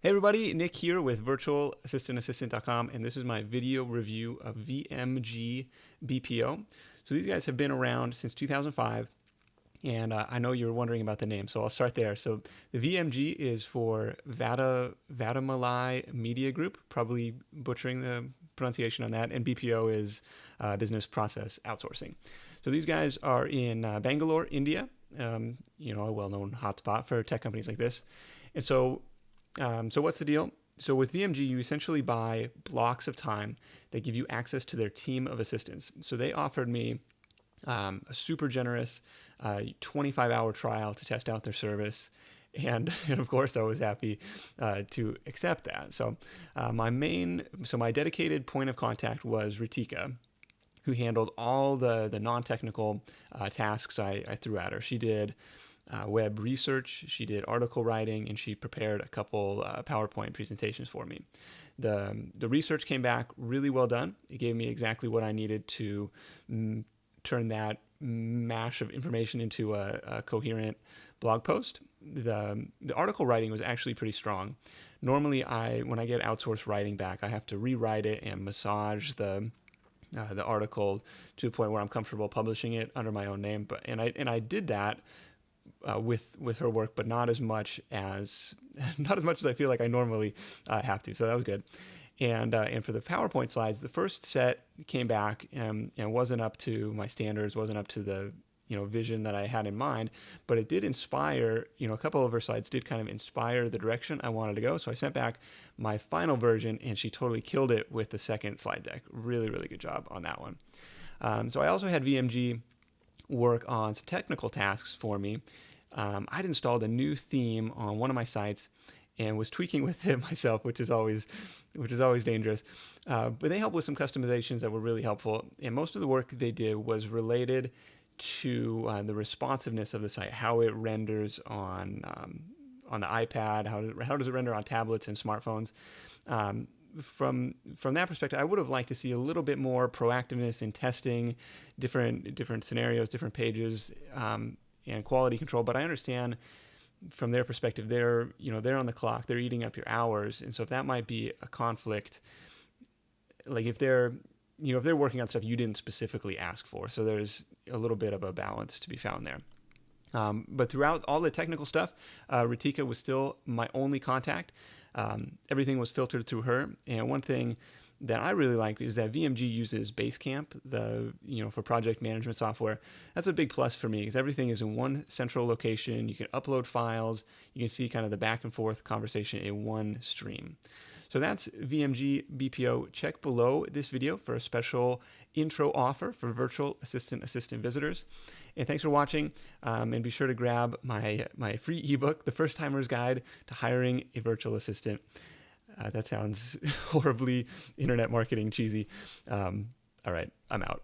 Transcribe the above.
Hey everybody, Nick here with virtualassistantassistant.com, and this is my video review of VMG BPO. So these guys have been around since 2005, and I know you're wondering about the name, so I'll start there. So the VMG is for Vadamalai Media Group, probably butchering the pronunciation on that, and BPO is Business Process Outsourcing. So these guys are in Bangalore, India, a well-known hotspot for tech companies like this. And so what's the deal? So with VMG, you essentially buy blocks of time that give you access to their team of assistants. So they offered me a super generous 25-hour trial to test out their service. And of course, I was happy to accept that. So my dedicated point of contact was Ritika, who handled all the non-technical tasks I threw at her. She did web research, she did article writing, and she prepared a couple PowerPoint presentations for me. The research came back really well done. It gave me exactly what I needed to turn that mash of information into a coherent blog post. The article writing was actually pretty strong. Normally, when I get outsourced writing back, I have to rewrite it and massage the article to the point where I'm comfortable publishing it under my own name. And I did that with her work, but not as much as I feel like I normally have to. So that was good. And for the PowerPoint slides, the first set came back and wasn't up to my standards, wasn't up to the vision that I had in mind, but it did inspire. A couple of her slides did kind of inspire the direction I wanted to go. So I sent back my final version, and she totally killed it with the second slide deck. Really, really good job on that one. So I also had VMG work on some technical tasks for me. I'd installed a new theme on one of my sites and was tweaking with it myself, which is always dangerous. But they helped with some customizations that were really helpful. And most of the work they did was related to the responsiveness of the site, how it renders on the iPad, how does it render on tablets and smartphones. From that perspective, I would have liked to see a little bit more proactiveness in testing different scenarios, different pages, and quality control. But I understand from their perspective, they're on the clock, they're eating up your hours, and so if that might be a conflict, like if they're working on stuff you didn't specifically ask for, so there's a little bit of a balance to be found there. But throughout all the technical stuff, Ritika was still my only contact. Everything was filtered through her. And one thing that I really like is that VMG uses Basecamp, for project management software. That's a big plus for me because everything is in one central location. You can upload files. You can see kind of the back and forth conversation in one stream. So that's VMG BPO. Check below this video for a special intro offer for virtual assistant visitors. And thanks for watching. And be sure to grab my free ebook, The First Timer's Guide to Hiring a Virtual Assistant. That sounds horribly internet marketing cheesy. All right, I'm out.